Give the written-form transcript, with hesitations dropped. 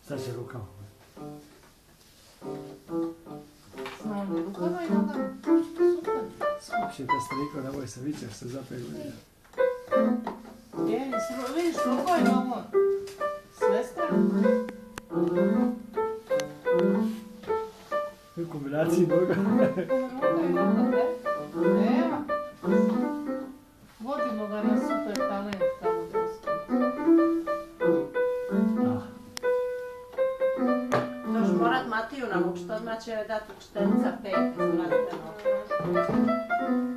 Sad će rukama. Samo rukama i nogama. Super. Skupši kad ste rekao, nemoj se vićeš se za 5 godina. Vidiš, rukom i nogom. Svestran. U kombinaciji noga. Rukom i nogom, ne? Evo. Vodimo ga na super talent tamo dosta. Još morat Matiju namučiti, odmah će dati učiteljica 5, izgledajte nogu.